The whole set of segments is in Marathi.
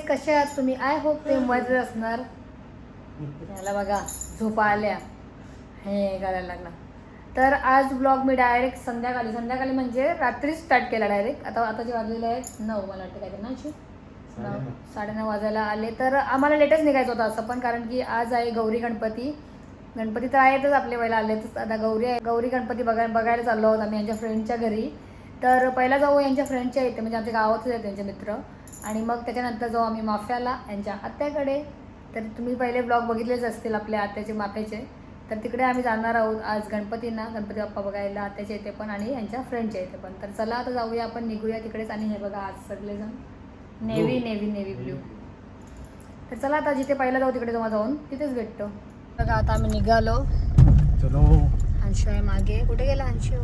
कसे आहात तुम्ही? आय होप ते मजेत असणार. याला बघा झोपा आल्या हे करायला लागला. तर आज ब्लॉग मी डायरेक्ट संध्याकाळी म्हणजे रात्री स्टार्ट केला डायरेक्ट. आता जे वाजलेले आहेत 9 मला वाटतं काय ना 9:30 वाजायला आले. तर आम्हाला लेटच निघायचं होतं असं पण, कारण की आज आहे गौरी गणपती तर आहेतच आपले वेळेला आले. तर आता गौरी गणपती बघायला चाललो आहोत आम्ही यांच्या फ्रेंडच्या घरी. तर पहिला जाऊ यांच्या फ्रेंडच्या इथे, म्हणजे आमच्या गावातच आहेत त्यांचे मित्र, आणि मग त्याच्यानंतर जाऊ आम्ही माफ्याला यांच्या आत्याकडे. तर तुम्ही पहिले ब्लॉग बघितलेच असतील आपल्या आत्याचे माफ्याचे. तर तिकडे आम्ही जाणार आहोत आज गणपती बाप्पा बघायला आत्याच्या इथे पण आणि यांच्या फ्रेंडच्या इथे पण. तर चला आता जाऊया आपण, निघूया तिकडेच. आणि हे बघा आज सगळेजण नेव्ही ब्ल्यू. तर चला आता जिथे पहिला जाऊ तिकडे जाऊन तिथेच भेटतो. बघा आता आम्ही निघालो. अंशू आहे मागे. कुठे गेला अंशू?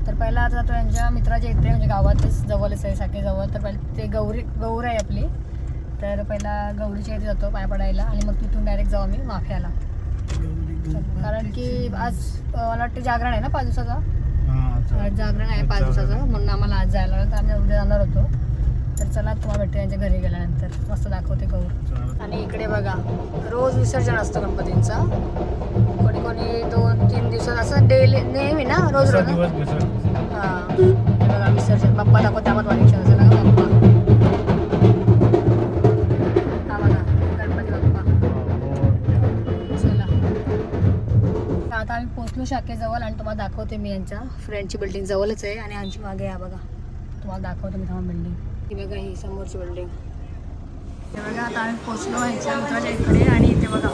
तर पहिला आता जातो यांच्या मित्राच्या इथे, म्हणजे गावातच जवळच आहे साखरेजवळ. तर पहिले ते गौर आहे आपली. तर पहिला गौरीच्या इथे जातो पाय पडायला आणि मग तिथून डायरेक्ट जाऊ आम्ही माफ्याला. कारण की आज मला वाटतं जागरण आहे ना 5 दिवसाचा. जागरण आहे 5 दिवसाचं, म्हणून आम्हाला आज जायला लागलं. तर आम्ही उद्या जाणार होतो. तर चला तुम्हाला भेटतो यांच्या घरी गेल्यानंतर. मस्त दाखवते गौर. आणि इकडे बघा रोज विसर्जन असतं गणपतींचा. कोणी 2-3 दिवसात असं डेली नेहमी ना रोज हां बघा विसर्जन. बाप्पा दाखवते आम्हाला वारीच्या असं ना बाप्पा. हा बघा गणपती बाप्पा. चला आता आम्ही पोचलो शाखेजवळ आणि तुम्हाला दाखवते मी यांच्या फ्रेंडची बिल्डिंग जवळच आहे. आणि आमची मागे या बघा, तुम्हाला दाखवते मी थांबा बिल्डिंग. ही बघा ही समोरची बिल्डिंग. हे बघा आता आम्ही पोचलो यांच्या मित्राच्या इकडे आणि इथे बघा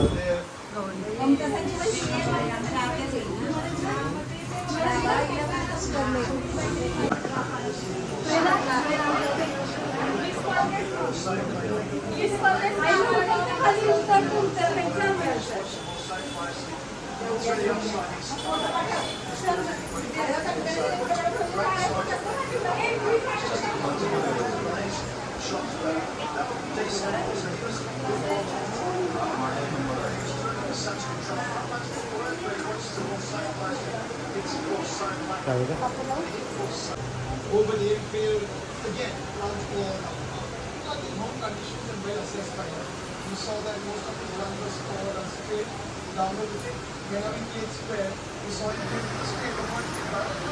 over the airfield, again, ground floor. Not in home conditions and well assessed by us. We saw that most of the ground was covered and straight down the route. We are having it square. We saw it straight upon the ground.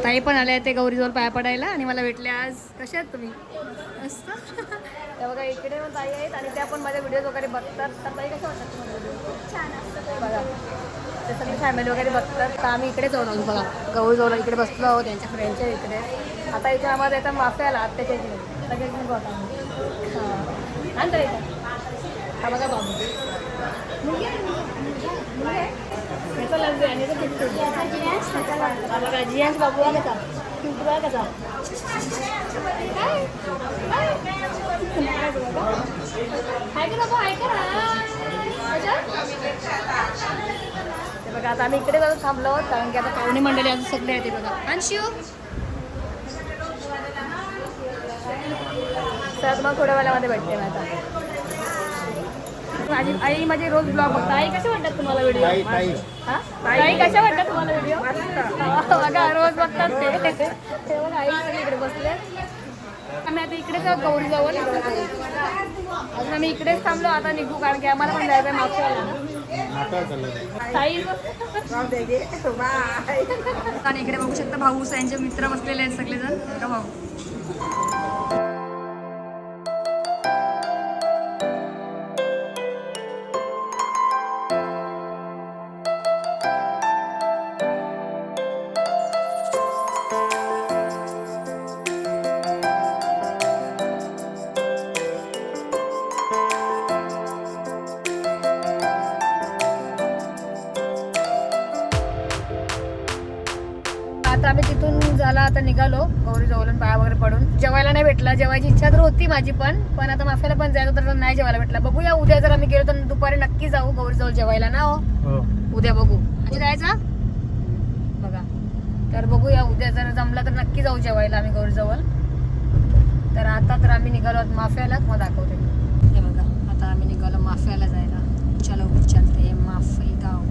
ताई पण आल्या ते गौरीजवळ पाया पडायला आणि मला भेटले आज. कशा आहात तुम्ही? मस्त. त्या बघा इकडे पण ताई आहेत आणि त्या पण माझ्या व्हिडिओज वगैरे बघतात. तर ताई कशा वाटतात तुम्हाला? छान असतं बघा, ते सगळी फॅमिली वगैरे बघतात. तर आम्ही इकडे जाऊन आलो बघा, गौरीजवळ इकडे बसलो आहोत त्यांच्या फ्रेंडच्या इकडे. आता इथे आम्हाला येतं माफ्याला आत्याच्या इकडे लगेच मी बघा. हां आणता येतं. हा बघा बाबू याचा लागते आणि याचा किट्टू. हा बघा जियांश बाबू आहे कसा क्यूट आहे कसा. ते बघा आता आम्ही इकडे जाऊन थांबलो आहोत कारण की आता पाहुणे मंडळी अजून सगळे आहेत. ते बघा अंशू तर मग थोड्या वेळामध्ये भेटते मी आता. माझी आई माझी रोज ब्लॉग बघता. आई कशा वाटतात तुम्हाला व्हिडिओ? आई कशा वाटतात तुम्हाला व्हिडिओ? बघा रोज बघतात ते बघा आई सगळी इकडे बसले. आम्ही आता इकडेच आहोत गौरी जवळ. अजून आम्ही इकडेच थांबलो. आता निघू कारण की आम्हाला पण जायचं आहे मागच्या. आणि इकडे बघू शकता भाऊ यांचे मित्र बसलेले आहेत सगळेजण. बघा भाऊ आता आम्ही तिथून झाला आता निघालो गौरी जवळून पाया वगैरे पडून. जेवायला नाही भेटला. जेवायची इच्छा तर होती माझी पण आता माफ्याला पण जायचं तर नाही जेवायला भेटला. बघूया उद्या जर आम्ही गेलो तर दुपारी नक्की जाऊ गौरी जवळ जेवायला ना. हो उद्या बघू. म्हणजे जायचा बघा. तर बघूया उद्या जर जमला तर नक्की जाऊ जेवायला आम्ही गौरी जवळ. तर आता तर आम्ही निघालो माफ्याला. मग दाखवते हे बघा. आता आम्ही निघालो माफ्याला जायला. चलो चलते माफी गाव.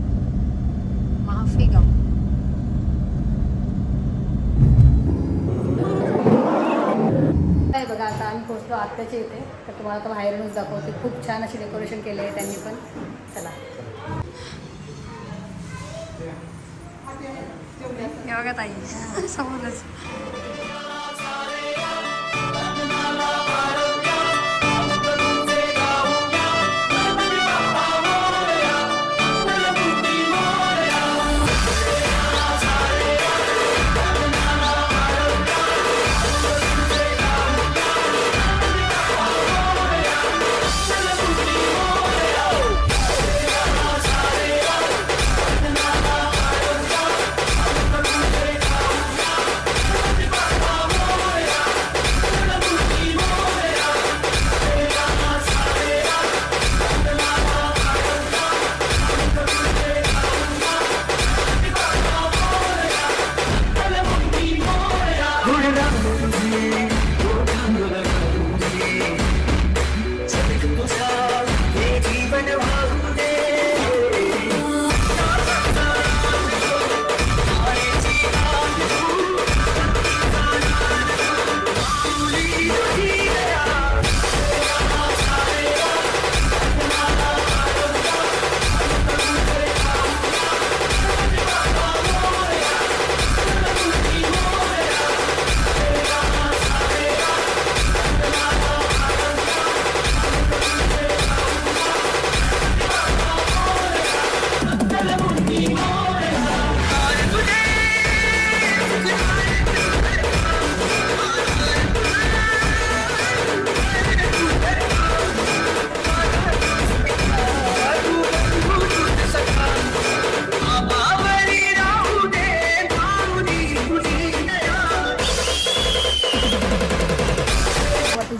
माफी गाव बघा. आता आम्ही पोहोचलो आत्याच्या इथे. तर तुम्हाला तर बाहेरूनच दाखवते. खूप छान अशी डेकोरेशन केले आहे त्यांनी पण. चला हे बघा ताई समोरच.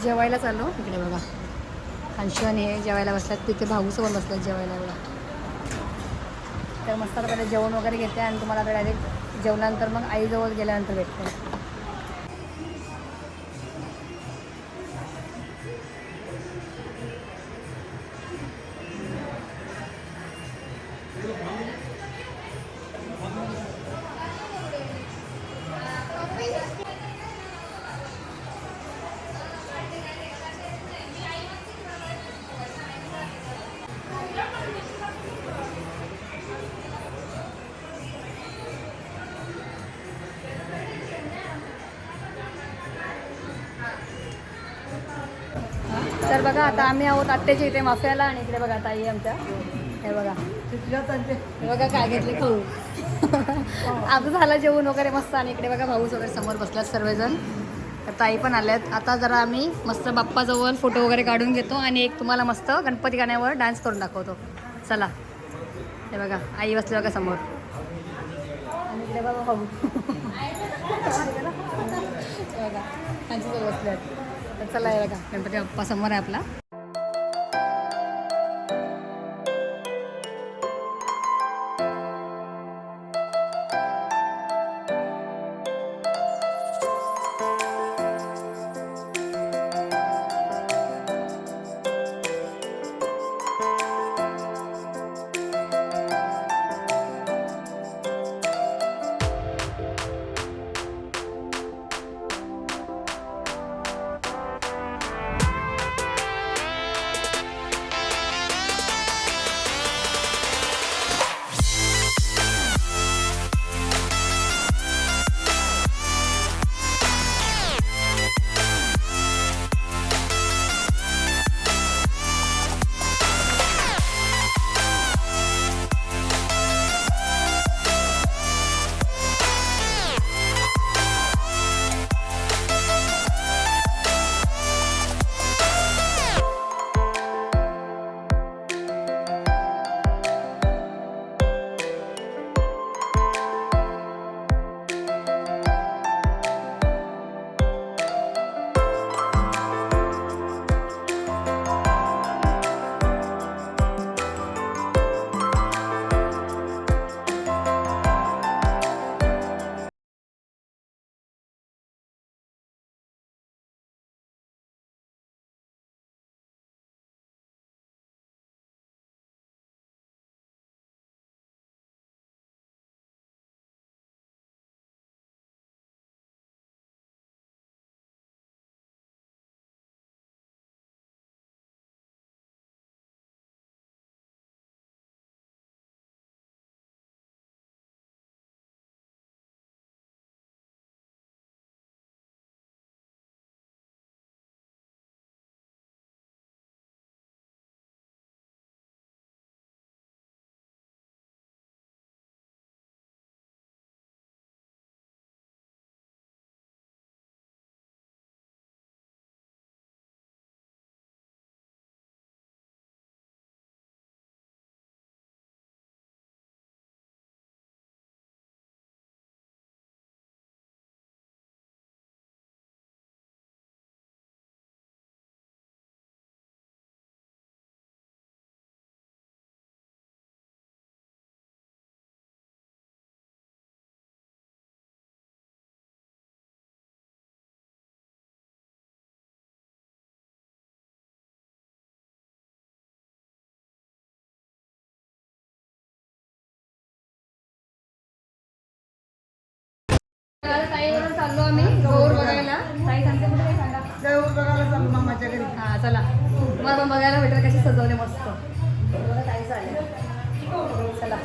जेवायला चाललो. इकडे बघा अंशू आणि हे जेवायला बसतात. तिथे भाऊसोबत बसतात जेवायला बघा. तर मस्त पहिले जेवण वगैरे घेते आणि तुम्हाला आता डायरेक्ट जेवणानंतर मग आईजवळ गेल्यानंतर भेटते. तर बघा आता आम्ही आहोत आत्याच्या इथे माफ्याला. आणि इकडे बघा ताई आमच्या. हे बघा हे बघा काय घेतले खाऊ. आता झालं जेवण वगैरे मस्त. आणि इकडे बघा भाऊस वगैरे समोर बसल्यात सर्वजण. तर ताई पण आल्यात. आता जरा आम्ही मस्त बाप्पाजवळ फोटो वगैरे काढून घेतो आणि एक तुम्हाला मस्त गणपती गाण्यावर डान्स करून दाखवतो. चला हे बघा आई बसले बघा समोर. आणि इकडे बाबा भाऊ बघा त्यांची जवळ बसले आहेत. तर चला हे बघा गणपती बाप्पा समोर आहे आपला. ताईवरून चाललो आम्ही गौर बघायला. ताई सांगते कुठे काही सांगा. गौर बघायला चाललो मामाच्या घरी. हा चला तुम्हाला पण बघायला भेटेल कशी सजवले मस्त. बघा ताई चालेल चला.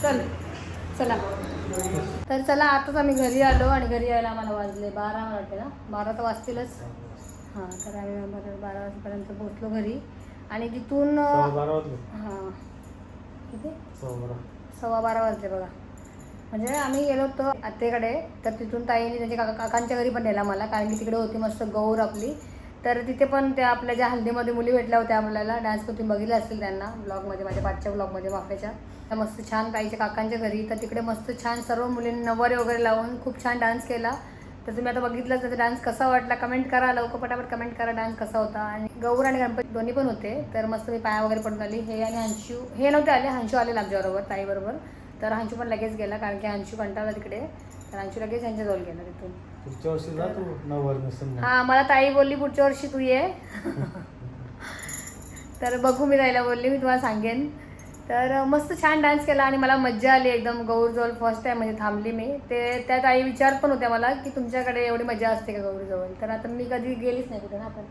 चल चला. तर चला आताच आम्ही घरी आलो आणि घरी यायला आम्हाला वाजले 12 मला वाटते ना, 12 तर वाजतीलच. हां, तर आम्ही 12 वाजेपर्यंत पोहोचलो घरी आणि तिथून हां किती 12:15 वाजले बघा. म्हणजे आम्ही गेलो होतो आत्तेकडे, तर तिथून ताईने त्यांच्या काकांच्या घरी पण नेला मला, कारण की तिकडे होती मस्त गौर आपली. तर तिथे पण त्या आपल्या ज्या हल्दीमध्ये मुली भेटल्या होत्या आपल्याला डान्स तुम्ही बघितले असतील त्यांना ब्लॉगमध्ये, माझ्या पाचच्या ब्लॉगमध्ये वाफ्याच्या. त्या मस्त छान ताईच्या काकांच्या घरी, तर तिकडे मस्त छान सर्व मुलींनी नऊवारी वगैरे लावून खूप छान डान्स केला. तर तुम्ही आता बघितलं तर डान्स कसा वाटला कमेंट करा, लवकर पटापट कमेंट करा डान्स कसा होता. आणि गौर आणि गणपती दोन्ही पण होते. तर मस्त मी पाया वगैरे पडून आली. हे आणि हंशू हे नव्हते आले, हंशू आले आमच्याबरोबर ताईबरोबर. तर हंशू पण लगेच गेला, कारण की हंशू कंटाळला तिकडे. तर हंशू लगेच यांच्याजवळ गेला तिथून. पुढच्या वर्षी जा तू नऊवारी नेसून. हां, मला ताई बोलली पुढच्या वर्षी तू ये. तर बघू, मी ताईला बोलली मी तुम्हाला सांगेन. तर मस्त छान डान्स केला आणि मला मज्जा आली एकदम. गौरीजवळ फर्स्ट टाईम म्हणजे थांबली मी. ते त्या ताई विचारत पण होत्या मला की तुमच्याकडे एवढी मजा असते का गौरीजवळ. तर आता मी कधी गेलीच नाही कुठे ना, आपण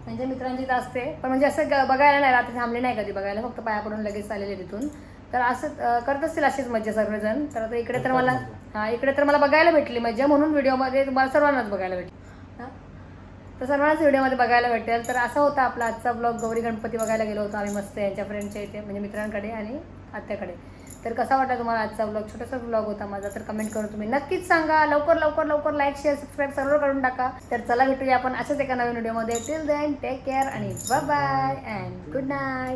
त्यांच्या मित्रांची तर असते, पण म्हणजे असं बघायला नाही, रात्री थांबली नाही कधी बघायला, फक्त पाया पडून लगेच आलेले तिथून. तर असं करत असतील अशीच मज्जा सर्वजण. तर आता इकडे तर मला इकडे तर मला बघायला भेटली मज्जा, म्हणून व्हिडिओमध्ये तुम्हाला सर्वांनाच बघायला भेटली. हां, तर सर्वांनाच व्हिडिओमध्ये बघायला भेटेल. तर असा होता आपला आजचा ब्लॉग. गौरी गणपती बघायला गेलो होतो आम्ही मस्त यांच्या फ्रेंडच्या इथे, म्हणजे मित्रांकडे आणि आत्याकडे. तर कसा वाटला तुम्हाला आजचा ब्लॉग? छोटासा ब्लॉग होता माझा. तर कमेंट करून तुम्ही नक्कीच सांगा. लवकर लवकर लवकर लाईक शेअर सबस्क्राईब सर्व करून टाका. तर चला भेटूया आपण अशाच एका नवीन व्हिडिओमध्ये. टिल देन टेक केअर आणि bye bye and good night.